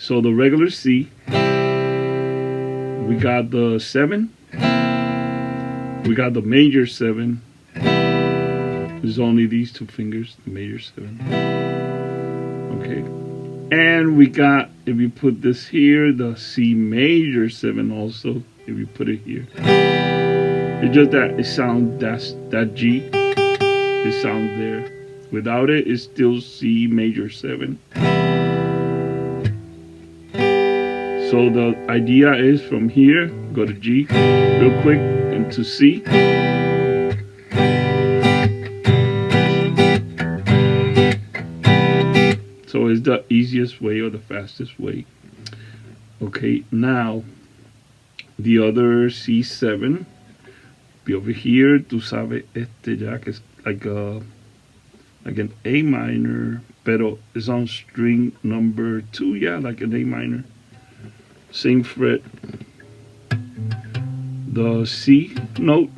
So the regular C, we got the 7, we got the major 7. There's only these two fingers, the major 7. Okay. And we got, if you put this here, the C major 7 also, if you put it here. It's just that it sounds, that G, it sounds there. Without it, it's still C major 7. So the idea is from here, go to G real quick, into C. So it's the easiest way or the fastest way. Okay, now the other C7, be over here, tú sabes, ya que es like an A minor, pero it's on string number 2, yeah, like an A minor. Same fret, the C note,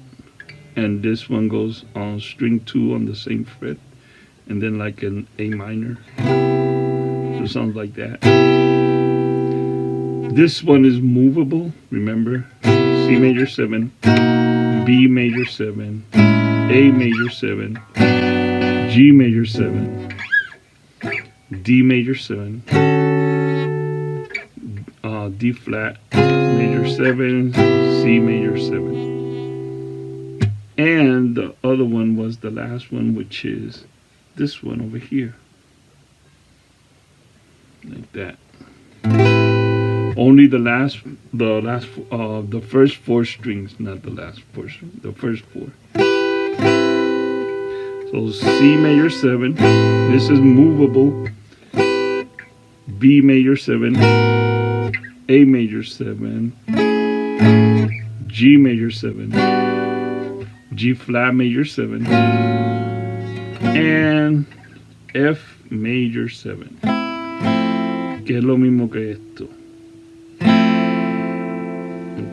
and this one goes on string 2 on the same fret, and then like an A minor. So it sounds like that. This one is movable, remember? C major 7, B major 7, A major 7, G major 7, D major 7, D flat major 7, C major 7. And the other one was the last one, which is this one over here. Like that. Only the first 4 strings, not the last 4 strings, the first 4. So C major 7, this is movable. B major 7, A major 7, G major 7, G flat major 7, and F major 7, que es lo mismo que esto.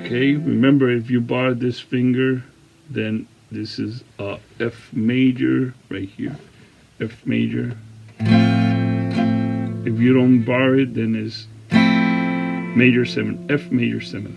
Okay, remember, if you bar this finger, then this is F major right here, F major. If you don't bar it, then it's major 7, F major 7.